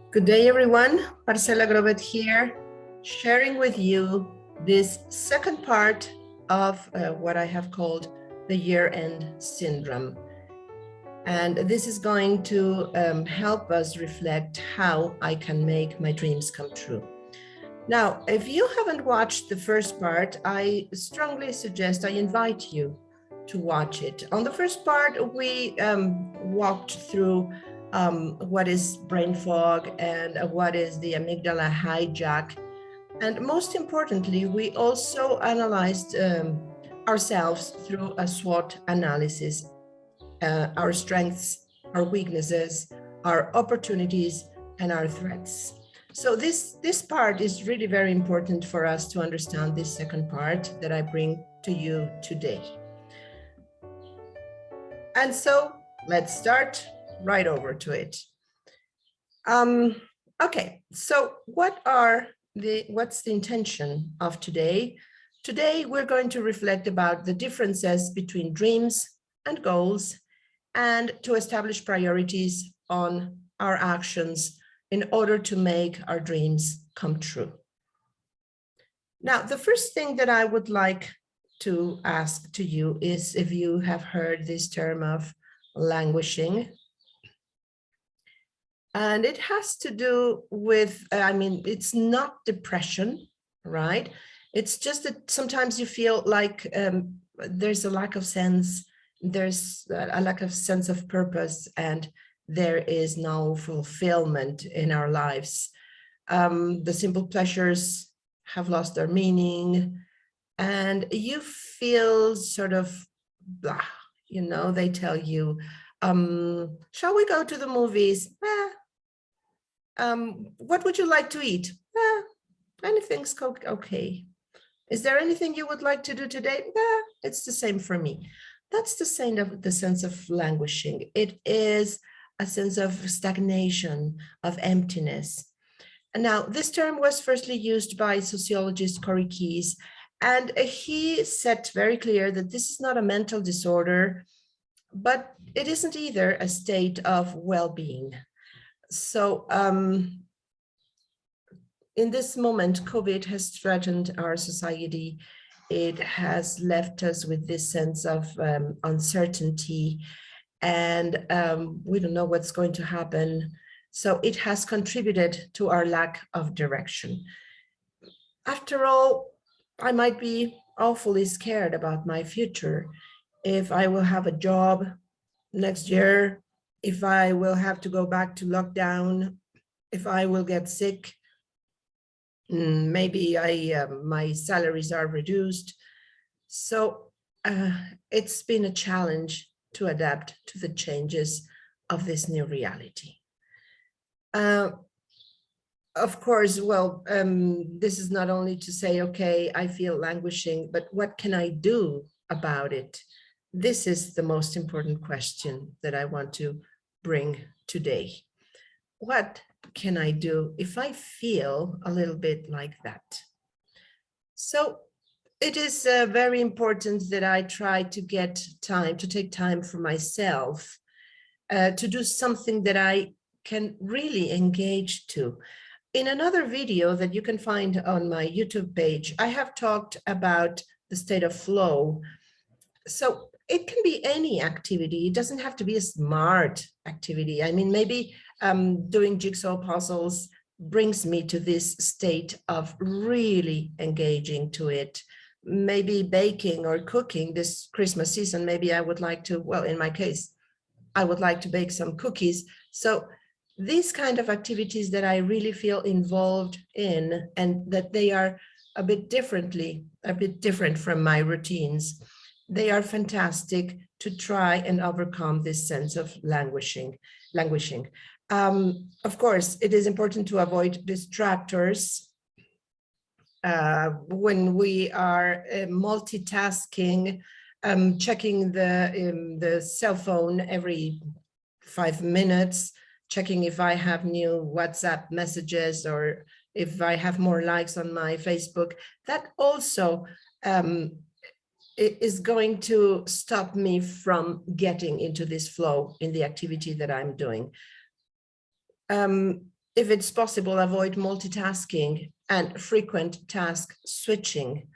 Good day, everyone. Marcela Grobet here, sharing with you this second part of what I have called the year-end syndrome. And this is going to help us reflect how I can make my dreams come true. Now, if you haven't watched the first part, I strongly suggest, I invite you to watch it. On the first part, we walked through what is brain fog and what is the amygdala hijack. And most importantly, we also analyzed ourselves through a SWOT analysis, our strengths, our weaknesses, our opportunities, and our threats. So this part is really very important for us to understand this second part that I bring to you today. And so let's start right over to it. Okay, so what's the intention of today? Today, we're going to reflect about the differences between dreams and goals and to establish priorities on our actions in order to make our dreams come true. Now, the first thing that I would like to ask to you is if you have heard this term of languishing. And it has to do with, it's not depression, right? It's just that sometimes you feel like there's a lack of sense, there's a lack of sense of purpose, and there is no fulfillment in our lives. The simple pleasures have lost their meaning, and you feel sort of blah, they tell you, shall we go to the movies? What would you like to eat? Anything's okay. Is there anything you would like to do today? It's the same for me. That's the sense of languishing. It is a sense of stagnation, of emptiness. And now, this term was firstly used by sociologist Corey Keyes, and he said very clear that this is not a mental disorder, but it isn't either a state of well-being. So in this moment, COVID has threatened our society. It has left us with this sense of uncertainty, and we don't know what's going to happen. So it has contributed to our lack of direction. After all, I might be awfully scared about my future. If I will have a job next year, if I will have to go back to lockdown, if I will get sick, maybe my salaries are reduced. So it's been a challenge to adapt to the changes of this new reality. Of course, well, this is not only to say, okay, I feel languishing, but what can I do about it? This is the most important question that I want to bring today. What can I do if I feel a little bit like that? So it is very important that I try to take time for myself to do something that I can really engage to. In another video that you can find on my YouTube page, I have talked about the state of flow. So it can be any activity. It doesn't have to be a smart activity. I mean, maybe doing jigsaw puzzles brings me to this state of really engaging to it. Maybe baking or cooking this Christmas season, maybe I would like to, well, in my case, I would like to bake some cookies. So these kind of activities that I really feel involved in, and that they are a bit different from my routines, they are fantastic to try and overcome this sense of languishing. Of course, it is important to avoid distractors when we are multitasking, checking the cell phone every 5 minutes, checking if I have new WhatsApp messages or if I have more likes on my Facebook. That also is going to stop me from getting into this flow in the activity that I'm doing. if it's possible, avoid multitasking and frequent task switching.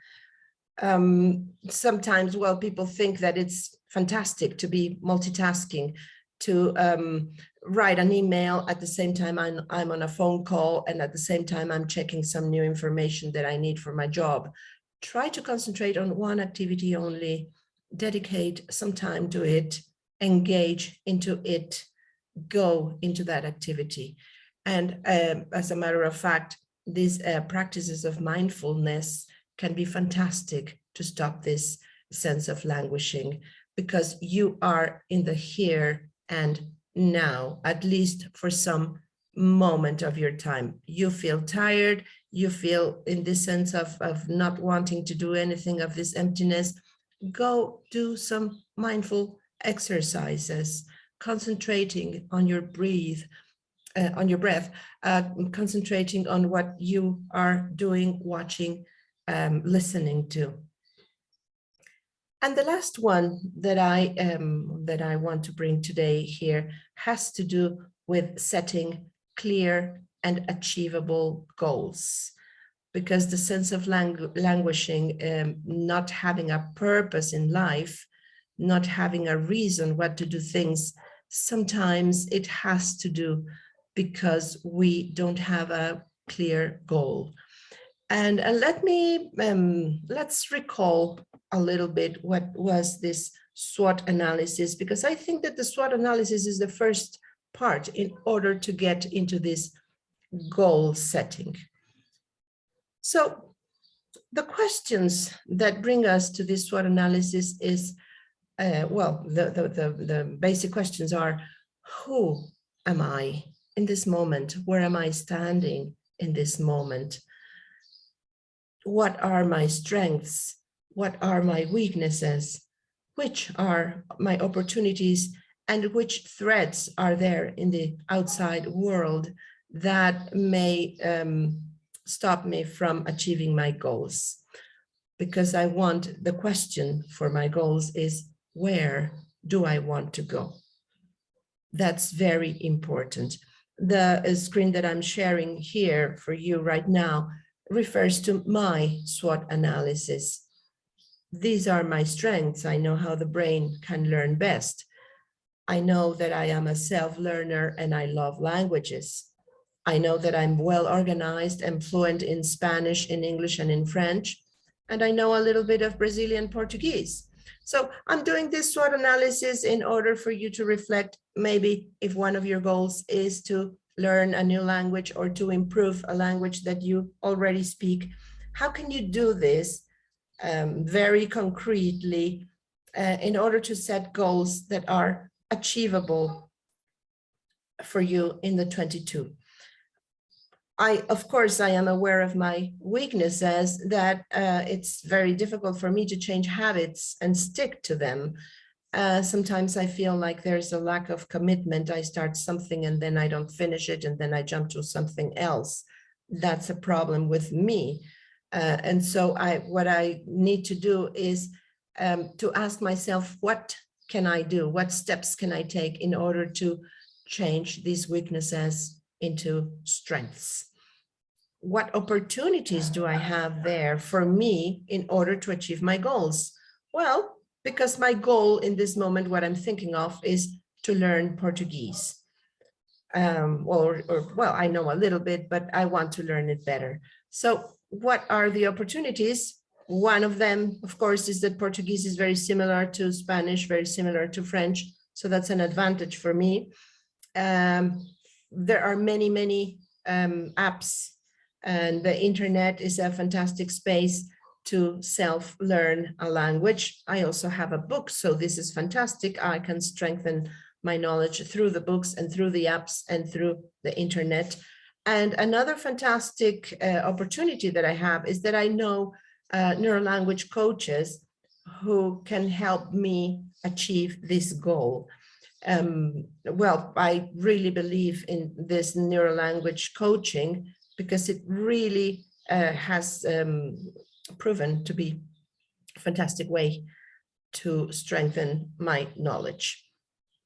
Sometimes, well, people think that it's fantastic to be multitasking, to write an email at the same time I'm on a phone call, and at the same time I'm checking some new information that I need for my job. Try to concentrate on one activity only, dedicate some time to it, engage into it, go into that activity. And as a matter of fact, these practices of mindfulness can be fantastic to stop this sense of languishing, because you are in the here and now, at least for some moment of your time. You feel tired, you feel in this sense of not wanting to do anything, of this emptiness. Go do some mindful exercises, concentrating on your on your breath, concentrating on what you are doing, watching, listening to. And the last one that I want to bring today here has to do with setting clear and achievable goals, because the sense of languishing, not having a purpose in life, not having a reason what to do things, sometimes it has to do because we don't have a clear goal. And let's recall a little bit what was this SWOT analysis, because I think that the SWOT analysis is the first part in order to get into this goal setting. So the questions that bring us to this SWOT analysis is, well, the basic questions are: who am I in this moment? Where am I standing in this moment? What are my strengths? What are my weaknesses? Which are my opportunities? And which threats are there in the outside world that may stop me from achieving my goals? Because I want, the question for my goals is, where do I want to go? That's very important. The screen that I'm sharing here for you right now refers to my SWOT analysis. These are my strengths. I know how the brain can learn best. I know that I am a self-learner and I love languages. I know that I'm well organized and fluent in Spanish, in English, and in French. And I know a little bit of Brazilian Portuguese. So I'm doing this SWOT analysis in order for you to reflect, maybe if one of your goals is to learn a new language or to improve a language that you already speak. How can you do this very concretely in order to set goals that are achievable for you in the 22? Of course, I am aware of my weaknesses, that it's very difficult for me to change habits and stick to them. Sometimes I feel like there's a lack of commitment. I start something and then I don't finish it, and then I jump to something else. That's a problem with me. And so what I need to do is to ask myself, what can I do? What steps can I take in order to change these weaknesses into strengths? What opportunities do I have there for me in order to achieve my goals? Well, because my goal in this moment, what I'm thinking of, is to learn Portuguese. Well, I know a little bit, but I want to learn it better. So what are the opportunities? One of them, of course, is that Portuguese is very similar to Spanish, very similar to French. So that's an advantage for me. There are many, many apps, and the internet is a fantastic space to self-learn a language. I also have a book, so this is fantastic. I can strengthen my knowledge through the books and through the apps and through the internet. And another fantastic opportunity that I have is that I know neurolanguage coaches who can help me achieve this goal. Well, I really believe in this neurolanguage coaching because it really has proven to be a fantastic way to strengthen my knowledge.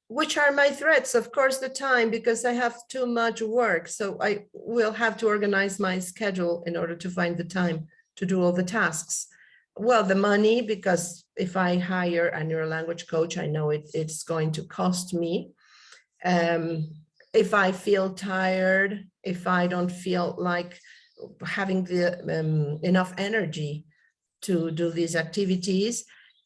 which are my threats? Of course, the time, because I have too much work. So I will have to organize my schedule in order to find the time to do all the tasks. Well, the money, because if I hire a neuro language coach, I know it's going to cost me. If I feel tired, if I don't feel like having the enough energy to do these activities,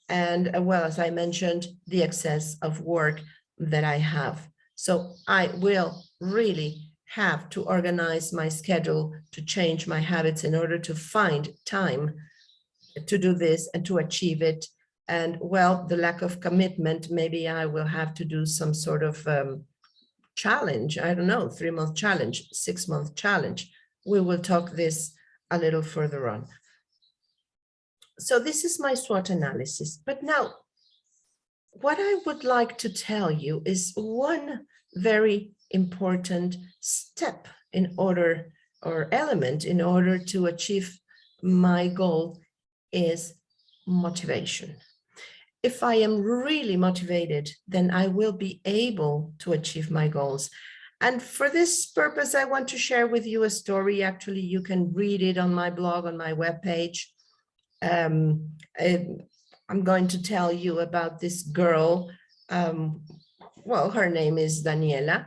and well, as I mentioned, the excess of work that I have. So I will really have to organize my schedule, to change my habits in order to find time to do this and to achieve it. And well, the lack of commitment, maybe I will have to do some sort of challenge. I don't know, 3-month challenge, 6-month challenge. We will talk this a little further on. So this is my SWOT analysis. But now, what I would like to tell you is one very important step in order, or element in order to achieve my goal, is motivation. If I am really motivated, then I will be able to achieve my goals. And for this purpose, I want to share with you a story. Actually, you can read it on my blog, on my webpage. I'm going to tell you about this girl. Well, her name is Daniela.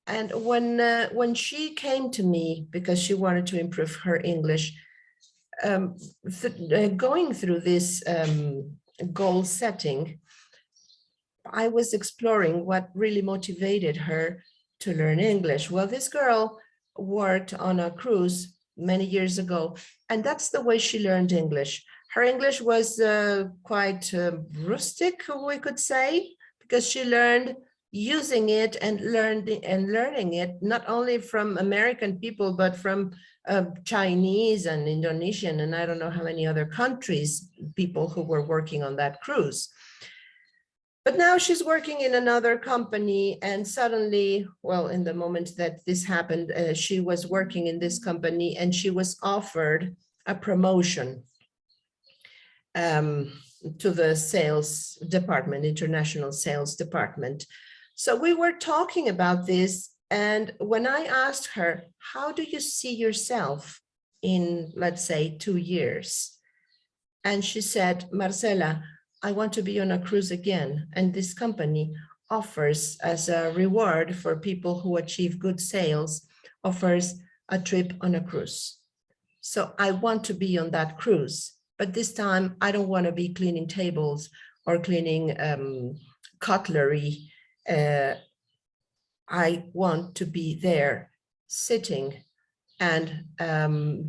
And when she came to me because she wanted to improve her English, going through this goal setting, I was exploring what really motivated her to learn English. Well, this girl worked on a cruise many years ago, and that's the way she learned English. Her English was quite rustic, we could say, because she learned using it and learning it not only from American people, but from Chinese and Indonesian, and I don't know how many other countries, people who were working on that cruise. But now she's working in another company, and suddenly, well, in the moment that this happened, she was working in this company and she was offered a promotion to the sales department, international sales department. So we were talking about this, and when I asked her, how do you see yourself in, let's say, 2 years? And she said, Marcela, I want to be on a cruise again. And this company offers, as a reward for people who achieve good sales, offers a trip on a cruise. So I want to be on that cruise, but this time I don't want to be cleaning tables or cleaning cutlery. I want to be there sitting and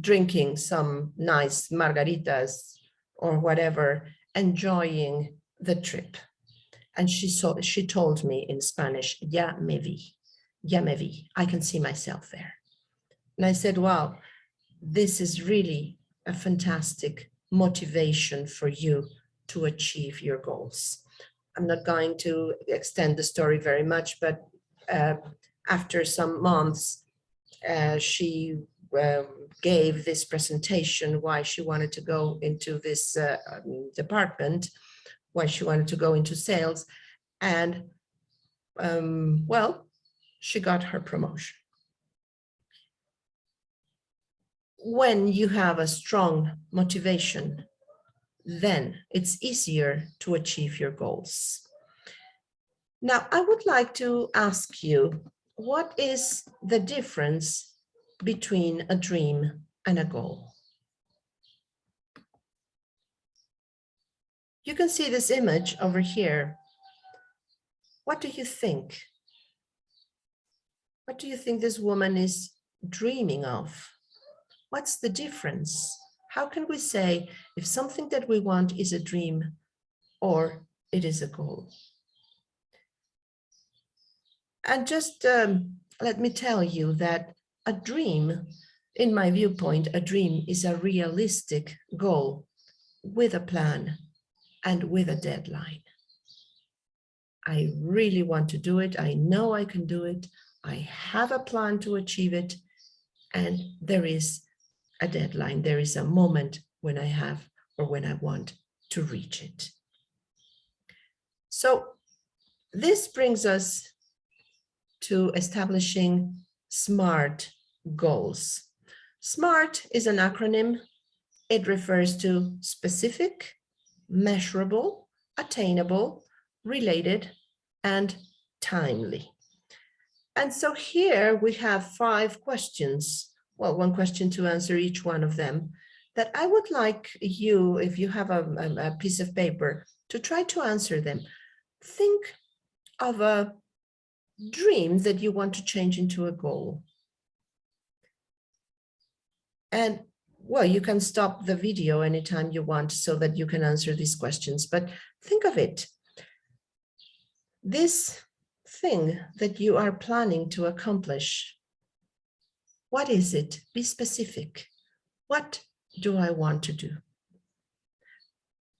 drinking some nice margaritas or whatever, enjoying the trip. And she told me in Spanish, ya me vi, I can see myself there. And I said, wow, this is really a fantastic motivation for you to achieve your goals. I'm not going to extend the story very much, but after some months, she gave this presentation why she wanted to go into this department, why she wanted to go into sales, and well, she got her promotion. When you have a strong motivation, then it's easier to achieve your goals. Now, I would like to ask you, what is the difference between a dream and a goal? You can see this image over here. What do you think? What do you think this woman is dreaming of? What's the difference? How can we say if something that we want is a dream or it is a goal? And just let me tell you that a dream, in my viewpoint, a dream is a realistic goal with a plan and with a deadline. I really want to do it. I know I can do it. I have a plan to achieve it. And there is a deadline. There is a moment when I have or when I want to reach it. So This brings us to establishing SMART goals. SMART is an acronym. It refers to specific, measurable, attainable, related, and timely. And so here we have 5 questions, well, 1 question to answer each one of them, that I would like you, if you have a piece of paper, to try to answer them. Think of a dream that you want to change into a goal. And well, you can stop the video anytime you want so that you can answer these questions, but think of it. This thing that you are planning to accomplish, what is it? Be specific. What do I want to do?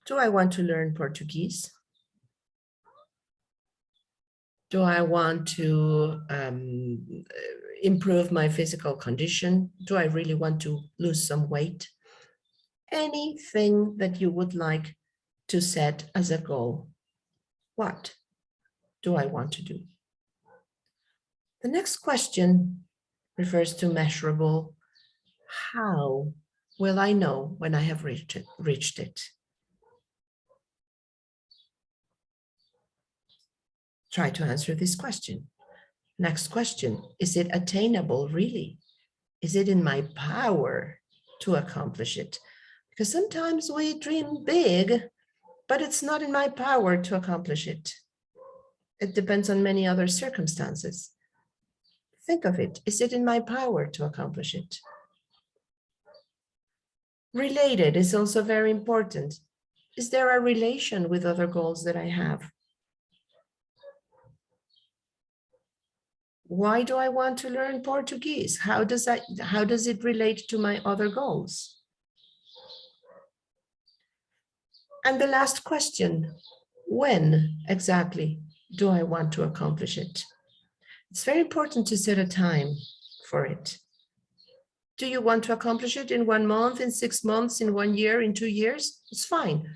Do I want to learn Portuguese? Do I want to improve my physical condition? Do I really want to lose some weight? Anything that you would like to set as a goal. What do I want to do? The next question refers to measurable. How will I know when I have reached it? Try to answer this question. Next question, is it attainable really? Is it in my power to accomplish it? Because sometimes we dream big, but it's not in my power to accomplish it. It depends on many other circumstances. Think of it. Is it in my power to accomplish it? Related is also very important. Is there a relation with other goals that I have? Why do I want to learn Portuguese? How does it relate to my other goals? And the last question, when exactly do I want to accomplish it? It's very important to set a time for it. Do you want to accomplish it in 1 month, in 6 months, in 1 year, in 2 years? It's fine.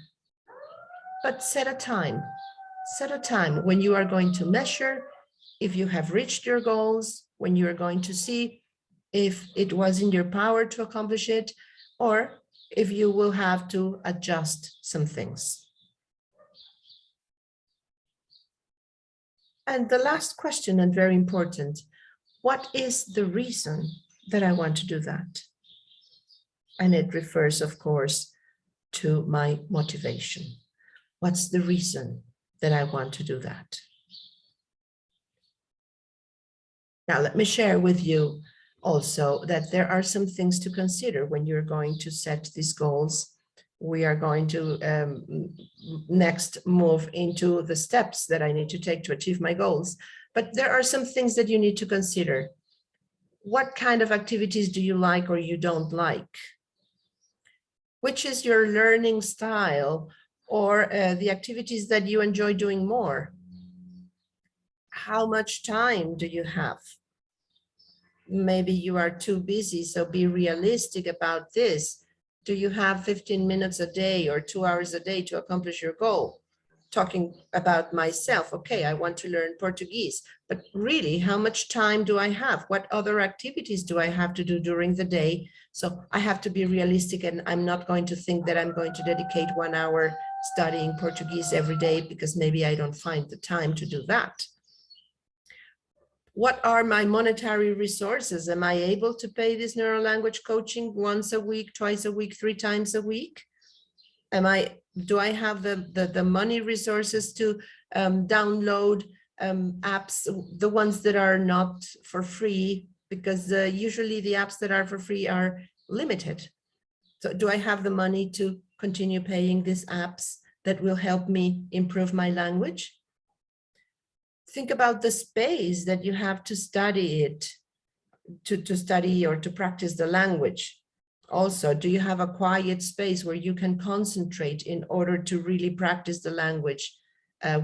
But set a time. Set a time when you are going to measure if you have reached your goals, when you're going to see if it was in your power to accomplish it, or if you will have to adjust some things. And the last question, and very important, what is the reason that I want to do that? And it refers, of course, to my motivation. What's the reason that I want to do that? Now, let me share with you also that there are some things to consider when you're going to set these goals. We are going to next move into the steps that I need to take to achieve my goals. But there are some things that you need to consider. What kind of activities do you like or you don't like? Which is your learning style or the activities that you enjoy doing more? How much time do you have? Maybe you are too busy, so be realistic about this. Do you have 15 minutes a day or 2 hours a day to accomplish your goal? Talking about myself, okay, I want to learn Portuguese, but really, how much time do I have? What other activities do I have to do during the day? So I have to be realistic, and I'm not going to think that I'm going to dedicate 1 hour studying Portuguese every day because maybe I don't find the time to do that. What are my monetary resources? Am I able to pay this neurolanguage coaching once a week, twice a week, 3 times a week? Do I have the money resources to download apps, the ones that are not for free, because usually the apps that are for free are limited. So do I have the money to continue paying these apps that will help me improve my language? Think about the space that you have to study it, to study or to practice the language. Also, do you have a quiet space where you can concentrate in order to really practice the language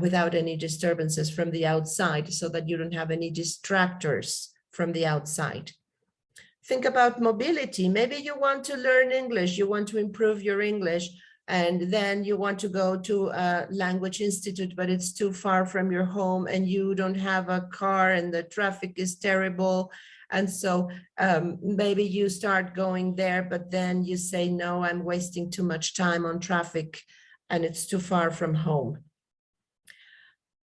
without any disturbances from the outside, so that you don't have any distractors from the outside? Think about mobility. Maybe you want to learn English, you want to improve your English, and then you want to go to a language institute, but it's too far from your home and you don't have a car and the traffic is terrible. And so maybe you start going there, but then you say, no, I'm wasting too much time on traffic and it's too far from home.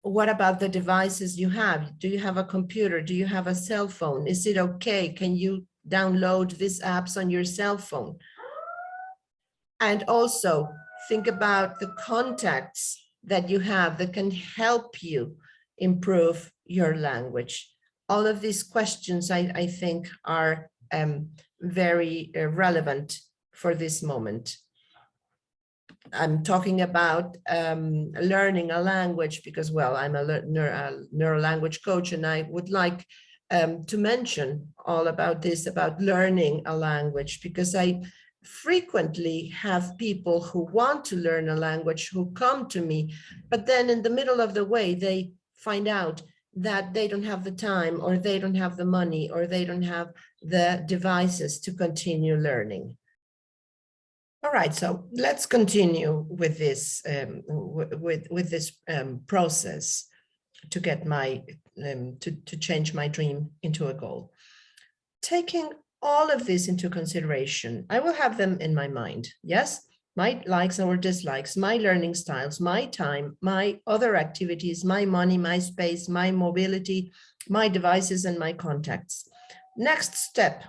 What about the devices you have? Do you have a computer? Do you have a cell phone? Is it okay? Can you download these apps on your cell phone? And also think about the contacts that you have that can help you improve your language. All of these questions, I think, are very relevant for this moment. I'm talking about learning a language because, well, I'm a neuro-language coach, and I would like to mention all about this, about learning a language, because I frequently have people who want to learn a language who come to me, but then in the middle of the way, they find out that they don't have the time, or they don't have the money, or they don't have the devices to continue learning. All right, so let's continue with this process to get my to change my dream into a goal. Taking all of this into consideration, I will have them in my mind. Yes, my likes or dislikes, my learning styles, my time, my other activities, my money, my space, my mobility, my devices, and my contacts. Next step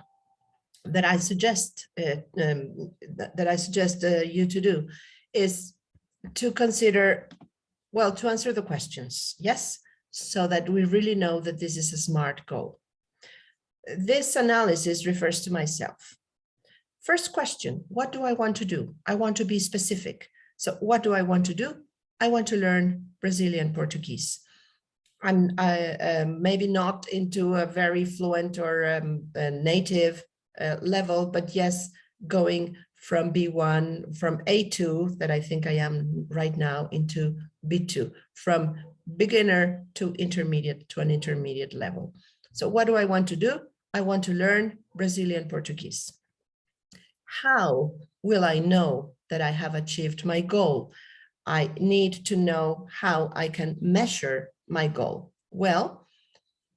that I suggest you to do is to consider, well, to answer the questions, yes, so that we really know that this is a SMART goal. This analysis refers to myself. First question, what do I want to do? I want to be specific. So what do I want to do? I want to learn Brazilian Portuguese. I'm maybe not into a very fluent or a native level, but yes, going from B1, from A2, that I think I am right now, into B2, from beginner to intermediate, to an intermediate level. So what do I want to do? I want to learn Brazilian Portuguese. How will I know that I have achieved my goal? I need to know how I can measure my goal. Well,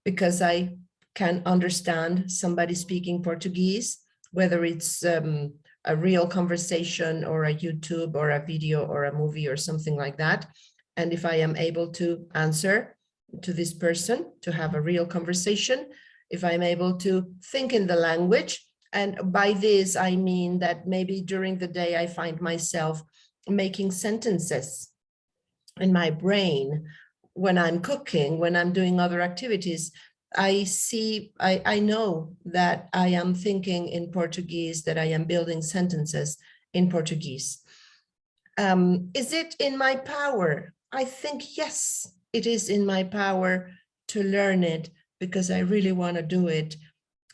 because I can understand somebody speaking Portuguese, whether it's a real conversation or a YouTube or a video or a movie or something like that. And if I am able to answer to this person, to have a real conversation, if I'm able to think in the language, and by this, I mean that maybe during the day, I find myself making sentences in my brain when I'm cooking, when I'm doing other activities. I know that I am thinking in Portuguese, that I am building sentences in Portuguese. Is it in my power? I think, yes, it is in my power to learn it, because I really want to do it,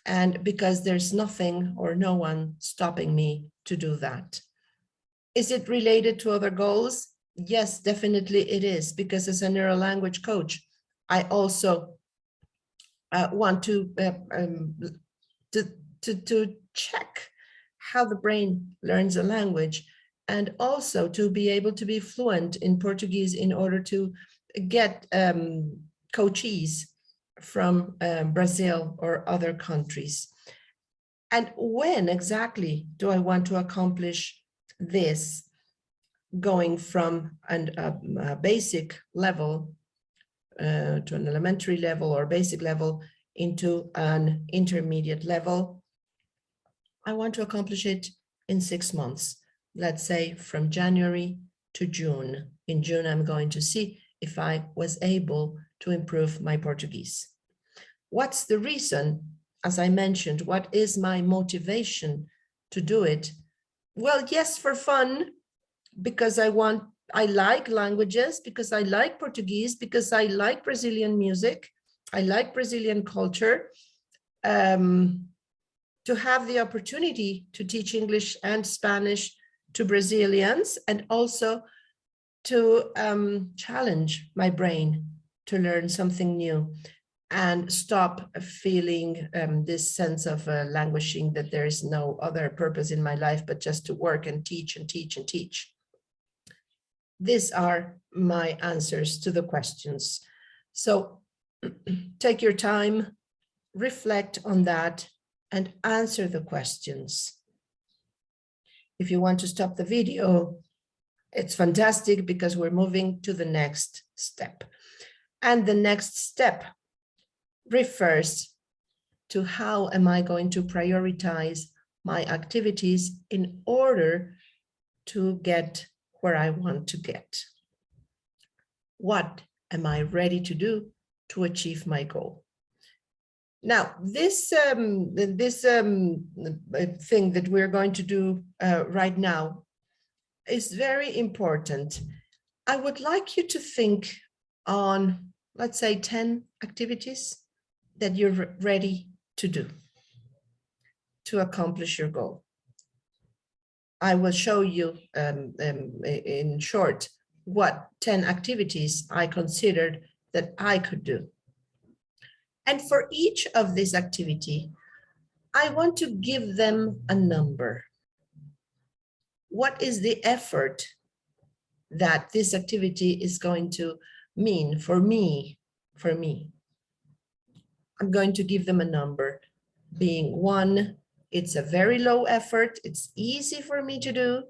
and because there's nothing or no one stopping me to do that. Is it related to other goals? Yes, definitely it is, because as a neuro-language coach, I also want to check how the brain learns a language, and also to be able to be fluent in Portuguese in order to get coachees from Brazil or other countries. And when exactly do I want to accomplish this, going from a basic level to an elementary level or basic level into an intermediate level? I want to accomplish it in 6 months, let's say from January to June. In June, I'm going to see if I was able to improve my Portuguese. What's the reason? As I mentioned, what is my motivation to do it? Well, yes, for fun, because I like languages, because I like Portuguese, because I like Brazilian music, I like Brazilian culture, to have the opportunity to teach English and Spanish to Brazilians, and also to challenge my brain to learn something new and stop feeling this sense of languishing, that there is no other purpose in my life but just to work and teach and teach and teach. These are my answers to the questions. So take your time, reflect on that, and answer the questions. If you want to stop the video, it's fantastic because we're moving to the next step. And the next step refers to how am I going to prioritize my activities in order to get where I want to get. What am I ready to do to achieve my goal? Now, this thing that we're going to do right now is very important. I would like you to think on, let's say, 10 activities that you're ready to do to accomplish your goal. I will show you in short what 10 activities I considered that I could do. And for each of these activity, I want to give them a number. What is the effort that this activity is going to mean for me? I'm going to give them a number, being 1, it's a very low effort, it's easy for me to do,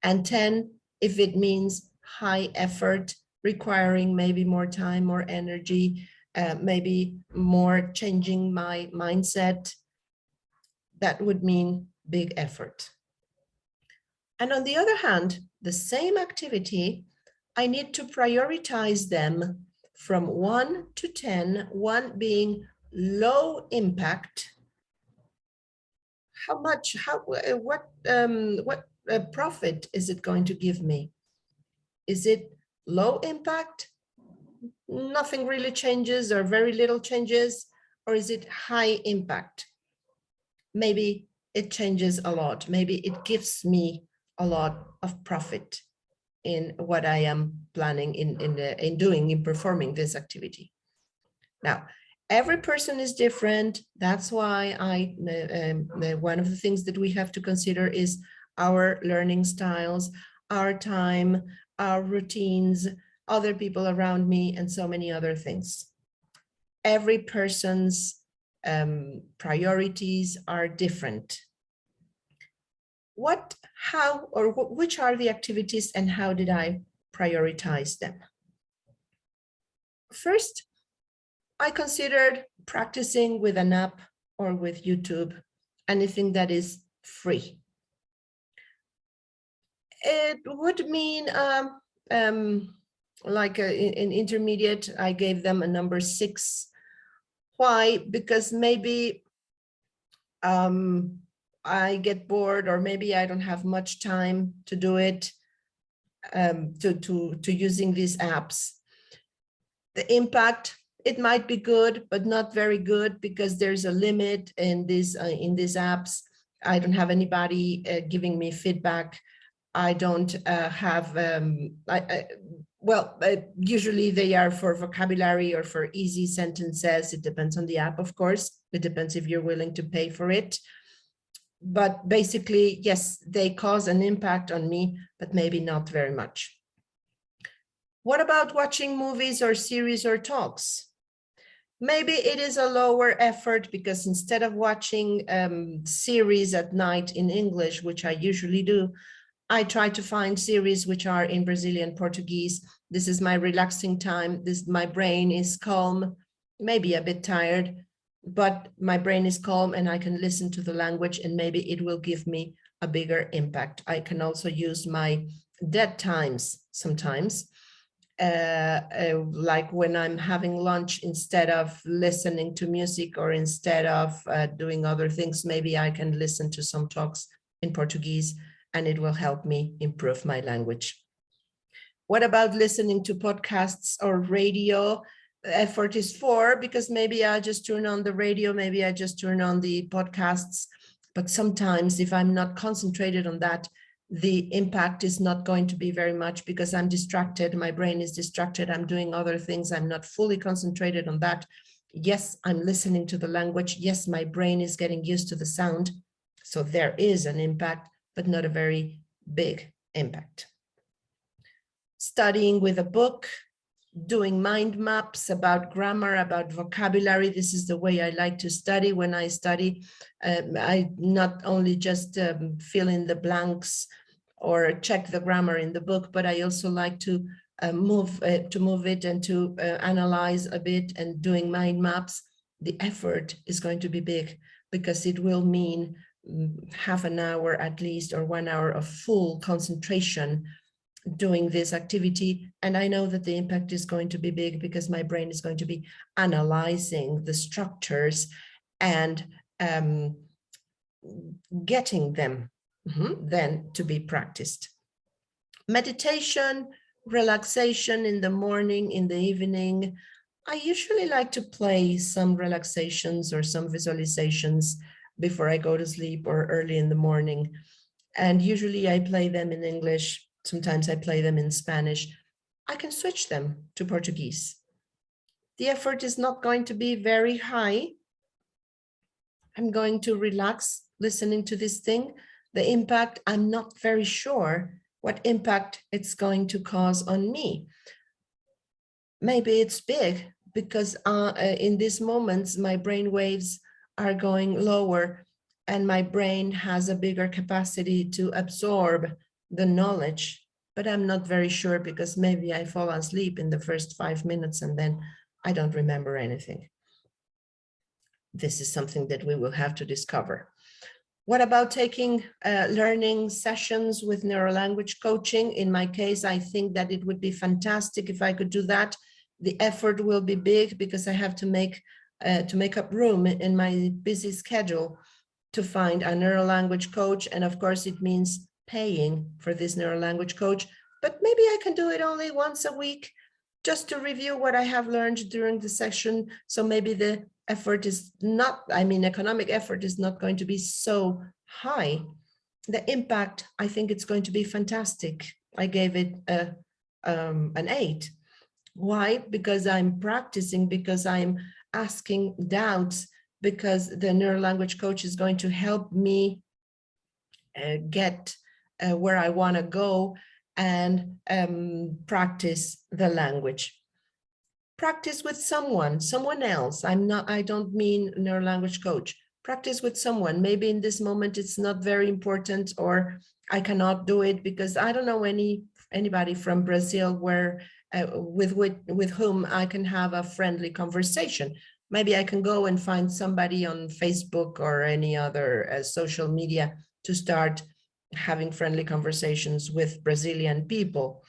and 10, if it means high effort, requiring maybe more time, more energy, maybe more changing my mindset, that would mean big effort. And on the other hand, the same activity, I need to prioritize them from 1 to 10, 1 being low impact. How much, what profit is it going to give me? Is it low impact? Nothing really changes or very little changes, or is it high impact? Maybe it changes a lot. Maybe it gives me a lot of profit in what I am planning in doing, in performing this activity. Now, every person is different. That's why one of the things that we have to consider is our learning styles, our time, our routines, other people around me, and so many other things. Every person's priorities are different. Which are the activities and how did I prioritize them? First, I considered practicing with an app or with YouTube, anything that is free. It would mean like in intermediate, I gave them a number 6. Why? Because maybe I get bored, or maybe I don't have much time to do it, to using these apps. The impact, it might be good, but not very good because there's a limit in these apps. I don't have anybody giving me feedback. I don't have, usually they are for vocabulary or for easy sentences. It depends on the app, of course. It depends if you're willing to pay for it. But basically, yes, they cause an impact on me, but maybe not very much. What about watching movies or series or talks? Maybe it is a lower effort because instead of watching series at night in English, which I usually do, I try to find series which are in Brazilian Portuguese. This is my relaxing time. My brain is calm, maybe a bit tired, but my brain is calm and I can listen to the language and maybe it will give me a bigger impact. I can also use my dead times sometimes, like when I'm having lunch, instead of listening to music or instead of doing other things, maybe I can listen to some talks in Portuguese and it will help me improve my language. What about listening to podcasts or radio? Effort is 4 because maybe I just turn on the radio, maybe I just turn on the podcasts. But sometimes if I'm not concentrated on that, the impact is not going to be very much because I'm distracted. My brain is distracted. I'm doing other things. I'm not fully concentrated on that. Yes, I'm listening to the language. Yes, my brain is getting used to the sound. So there is an impact, but not a very big impact. studying with a book, doing mind maps about grammar, about vocabulary. This is the way I like to study. When I study, I not only just fill in the blanks or check the grammar in the book, but I also like to move it and to analyze a bit, and doing mind maps. The effort is going to be big because it will mean half an hour at least, or 1 hour of full concentration doing this activity. And I know that the impact is going to be big because my brain is going to be analyzing the structures and getting them then to be practiced. Meditation, relaxation in the morning, in the evening. I usually like to play some relaxations or some visualizations before I go to sleep or early in the morning. And usually I play them in English. Sometimes I play them in Spanish. I can switch them to Portuguese. The effort is not going to be very high. I'm going to relax listening to this thing. The impact, I'm not very sure what impact it's going to cause on me. Maybe it's big because in these moments, my brain waves are going lower and my brain has a bigger capacity to absorb the knowledge, but I'm not very sure because maybe I fall asleep in the first 5 minutes and then I don't remember anything. This is something that we will have to discover. What about taking learning sessions with neurolanguage coaching? In my case, I think that it would be fantastic if I could do that. The effort will be big because I have to make up room in my busy schedule to find a neurolanguage coach. And of course, it means paying for this neurolanguage coach, but maybe I can do it only once a week just to review what I have learned during the session. So maybe the effort is not, economic effort is not going to be so high. The impact, I think it's going to be fantastic. I gave it an 8. Why? Because I'm practicing, because I'm asking doubts, because the neurolanguage coach is going to help me get where I want to go and practice the language. Practice with someone else. I don't mean neurolanguage coach. Practice with someone. Maybe in this moment it's not very important, or I cannot do it because I don't know anybody from Brazil where with whom I can have a friendly conversation. Maybe I can go and find somebody on Facebook or any other social media to start having friendly conversations with Brazilian people.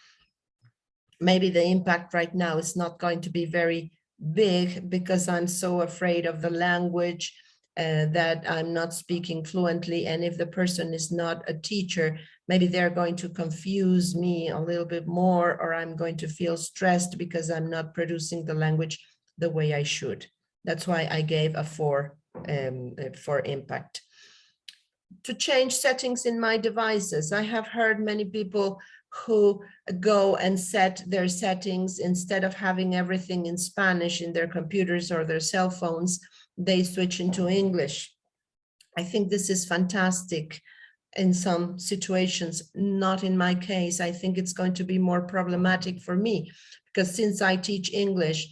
Maybe the impact right now is not going to be very big because I'm so afraid of the language that I'm not speaking fluently. And if the person is not a teacher, maybe they're going to confuse me a little bit more, or I'm going to feel stressed because I'm not producing the language the way I should. That's why I gave a 4 for impact. To change settings in my devices. I have heard many people who go and set their settings instead of having everything in Spanish in their computers or their cell phones, they switch into English. I think this is fantastic in some situations, not in my case. I think it's going to be more problematic for me because since I teach English,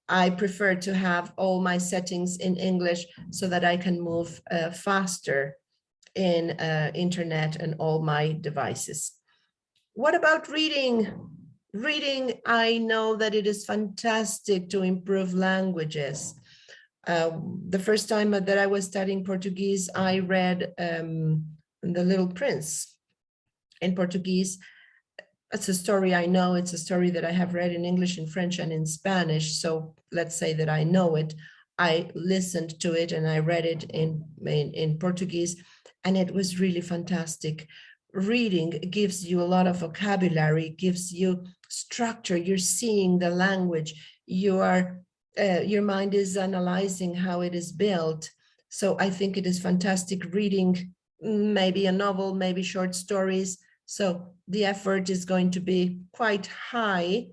I prefer to have all my settings in English so that I can move faster in internet and all my devices. What about reading? Reading, I know that it is fantastic to improve languages. The first time that I was studying Portuguese, I read The Little Prince in Portuguese. It's a story I know. It's a story that I have read in English, in French, and in Spanish. So let's say that I know it. I listened to it and I read it in Portuguese, and it was really fantastic. Reading gives you a lot of vocabulary, gives you structure. You're seeing the language. Your mind is analyzing how it is built. So I think it is fantastic reading, maybe a novel, maybe short stories. So the effort is going to be quite high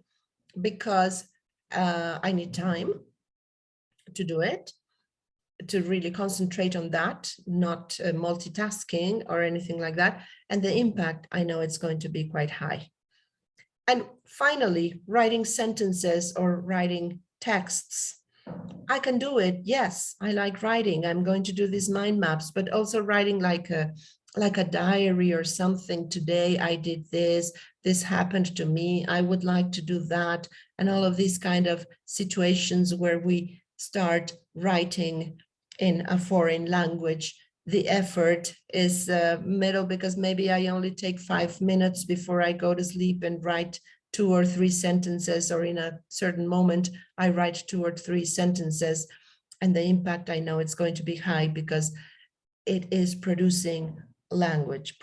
because I need time to do it, to really concentrate on that, not multitasking or anything like that. And the impact, I know it's going to be quite high. And finally, writing sentences or writing texts. I can do it. Yes, I like writing. I'm going to do these mind maps, but also writing like a diary or something. Today I did this, this happened to me, I would like to do that. And all of these kind of situations where we start writing in a foreign language. The effort is middle, because maybe I only take 5 minutes before I go to sleep and write 2 or 3 sentences, or in a certain moment, I write 2 or 3 sentences. And the impact, I know it's going to be high, because it is producing a language,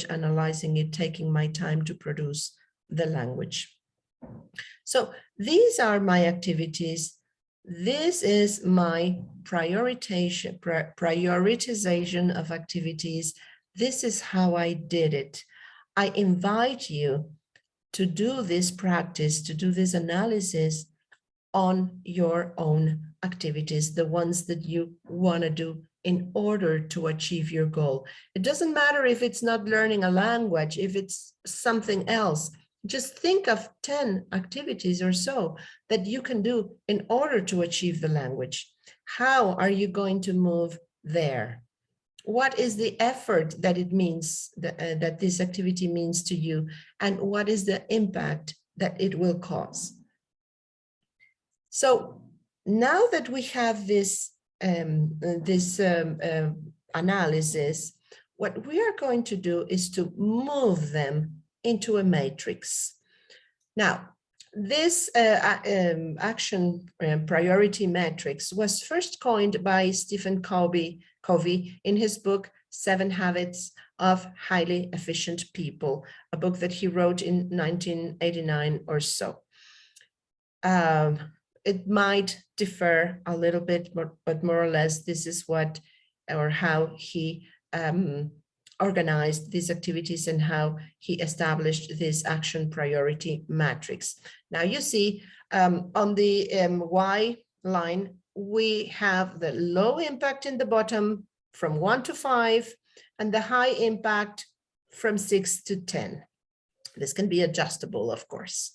analyzing it, taking my time to produce the language. So these are my activities. This is my prioritization of activities. This is how I did it. I invite you to do this practice, to do this analysis on your own activities, the ones that you want to do in order to achieve your goal. It doesn't matter if it's not learning a language, if it's something else. Just think of 10 activities or so that you can do in order to achieve the language. How are you going to move there? What is the effort that it means, that this activity means to you? And what is the impact that it will cause? So now that we have this, analysis, what we are going to do is to move them into a matrix. Now, this action priority matrix was first coined by Stephen Covey in his book, 7 Habits of Highly Efficient People, a book that he wrote in 1989 or so. It might differ a little bit, but more or less, this is what, or how he organized these activities and how he established this action priority matrix. Now you see on the Y line, we have the low impact in the bottom from 1 to 5, and the high impact from 6 to 10. This can be adjustable, of course.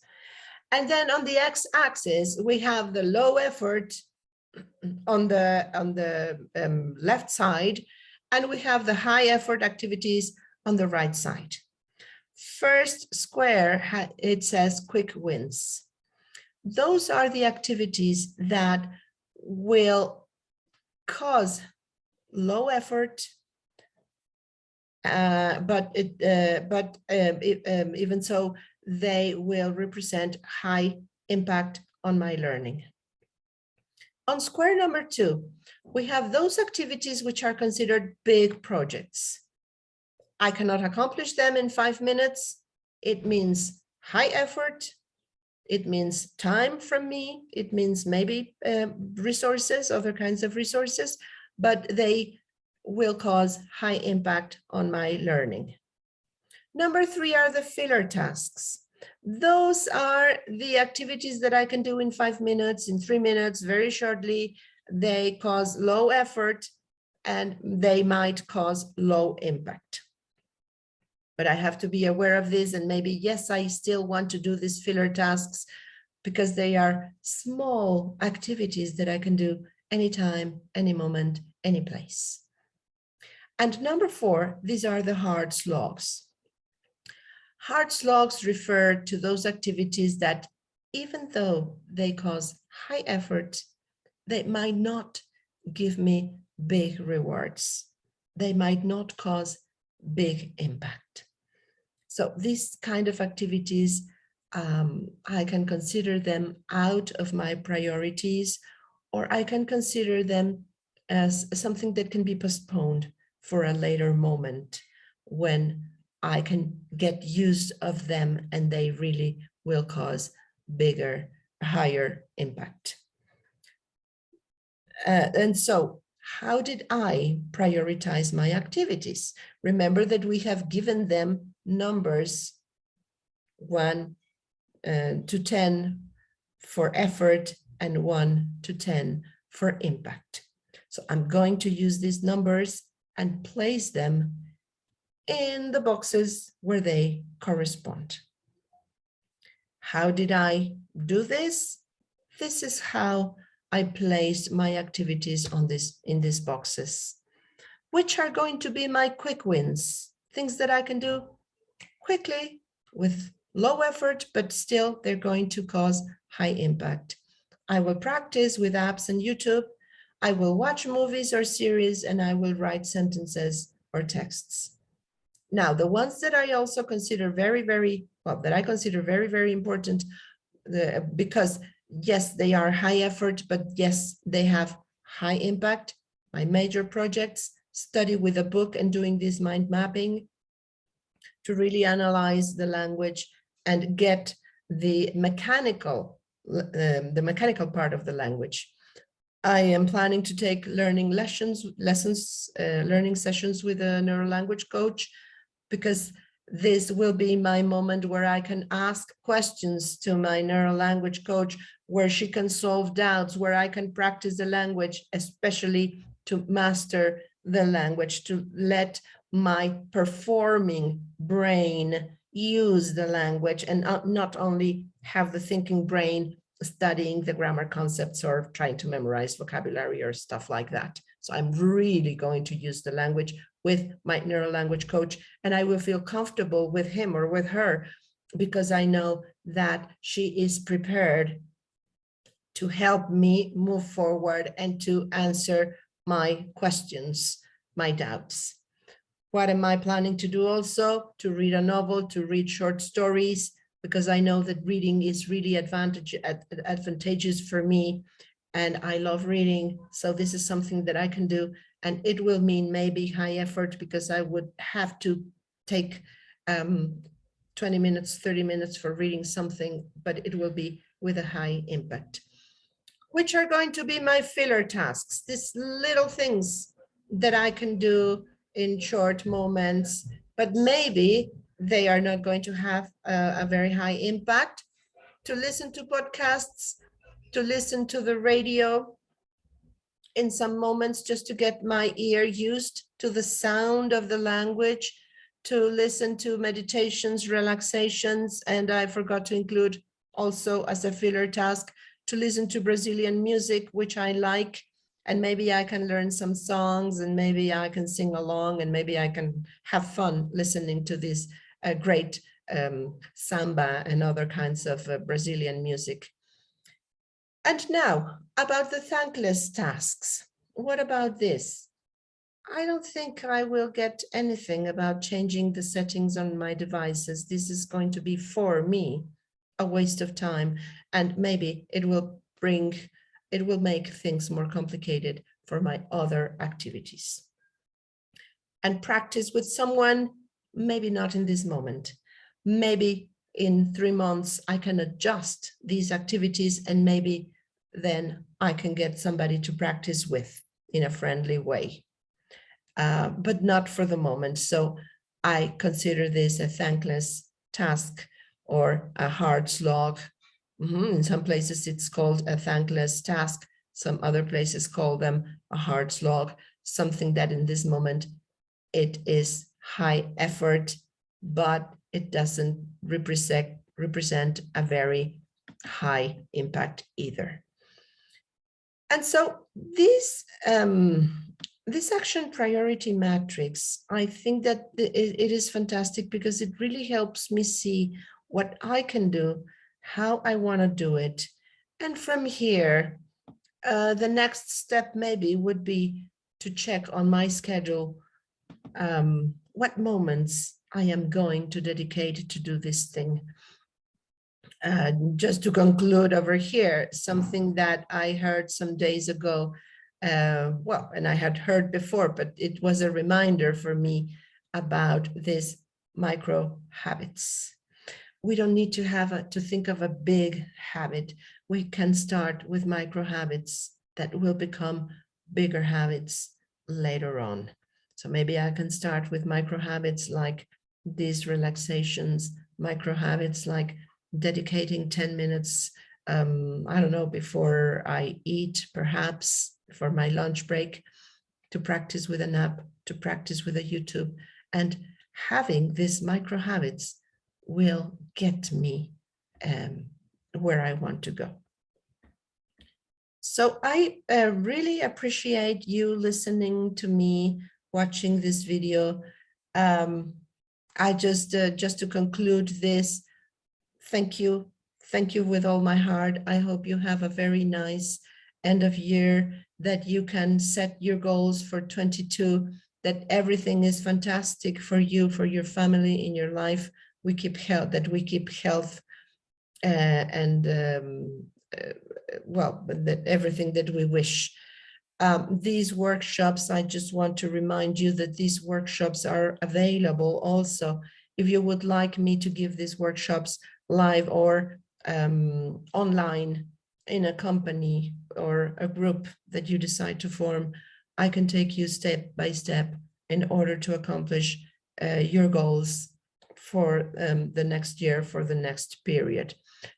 And then on the x-axis, we have the low effort on the left side, and we have the high effort activities on the right side. First square, it says quick wins. Those are the activities that will cause low effort, but even so, they will represent high impact on my learning. On square number 2, we have those activities which are considered big projects. I cannot accomplish them in 5 minutes. It means high effort. It means time from me. It means maybe resources, other kinds of resources, but they will cause high impact on my learning. Number 3 are the filler tasks. Those are the activities that I can do in 5 minutes, in 3 minutes, very shortly. They cause low effort and they might cause low impact. But I have to be aware of this, and maybe, yes, I still want to do these filler tasks because they are small activities that I can do anytime, any moment, any place. And number 4, these are the hard slogs. Hard slogs refer to those activities that, even though they cause high effort, they might not give me big rewards. They might not cause big impact. So these kind of activities, I can consider them out of my priorities, or I can consider them as something that can be postponed for a later moment when I can get use of them and they really will cause bigger, higher impact. And so how did I prioritize my activities? Remember that we have given them numbers 1 to 10 for effort and 1 to 10 for impact. So I'm going to use these numbers and place them in the boxes where they correspond. How did I do this? This is how I placed my activities in these boxes, which are going to be my quick wins, things that I can do quickly with low effort, but still they're going to cause high impact. I will practice with apps and YouTube. I will watch movies or series, and I will write sentences or texts. Now, the ones that I also consider very, very important, because yes, they are high effort, but yes, they have high impact. My major projects, study with a book and doing this mind mapping to really analyze the language and get the mechanical part of the language. I am planning to take learning learning sessions with a neurolanguage coach, because this will be my moment where I can ask questions to my neurolanguage coach, where she can solve doubts, where I can practice the language, especially to master the language, to let my performing brain use the language and not only have the thinking brain studying the grammar concepts or trying to memorize vocabulary or stuff like that. So I'm really going to use the language with my neurolanguage coach, and I will feel comfortable with him or with her because I know that she is prepared to help me move forward and to answer my questions, my doubts. What am I planning to do also? To read a novel, to read short stories, because I know that reading is really advantageous for me, and I love reading. So this is something that I can do, and it will mean maybe high effort because I would have to take 20 minutes, 30 minutes for reading something, but it will be with a high impact. Which are going to be my filler tasks, these little things that I can do in short moments, but maybe they are not going to have a very high impact. To listen to podcasts, to listen to the radio in some moments, just to get my ear used to the sound of the language, to listen to meditations, relaxations, and I forgot to include also as a filler task, to listen to Brazilian music, which I like, and maybe I can learn some songs, and maybe I can sing along, and maybe I can have fun listening to this great samba and other kinds of Brazilian music. And now about the thankless tasks. What about this? I don't think I will get anything about changing the settings on my devices. This is going to be, for me, a waste of time, and maybe it will make things more complicated for my other activities. And practice with someone, maybe not in this moment. Maybe in 3 months, I can adjust these activities, and maybe then I can get somebody to practice with in a friendly way. But not for the moment. So I consider this a thankless task or a hard slog. In some places it's called a thankless task. Some other places call them a hard slog, something that in this moment it is high effort, but it doesn't represent a very high impact either. And so this action priority matrix, I think that it is fantastic because it really helps me see what I can do, how I want to do it. And from here, the next step maybe would be to check on my schedule what moments I am going to dedicate to do this thing. Just to conclude over here, something that I heard some days ago, and I had heard before, but it was a reminder for me about these micro habits. We don't need to think of a big habit. We can start with micro habits that will become bigger habits later on. So maybe I can start with micro habits like these relaxations, micro habits like dedicating 10 minutes, I don't know, before I eat, perhaps for my lunch break, to practice with an app, to practice with a YouTube. And having these micro habits will get me where I want to go. So I really appreciate you listening to me, watching this video. I just to conclude this, thank you with all my heart. I hope you have a very nice end of year, that you can set your goals for 22, that everything is fantastic for you, for your family, in your life. We keep health, that we keep health and well, that everything that we wish. These workshops, I just want to remind you that these workshops are available also. If you would like me to give these workshops live or online in a company or a group that you decide to form, I can take you step by step in order to accomplish your goals for the next year, for the next period.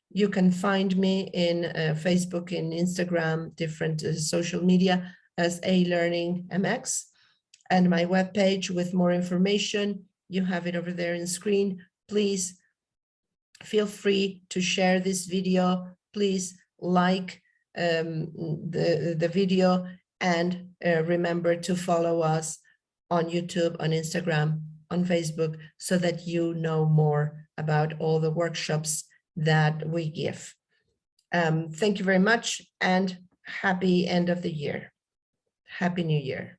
You can find me in Facebook, in Instagram, different social media as A-Learning MX, and my webpage with more information. You have it over there in the screen. Please feel free to share this video. Please like the video, and remember to follow us on YouTube, on Instagram, on Facebook, so that you know more about all the workshops that we give. Thank you very much, and happy end of the year. Happy New Year.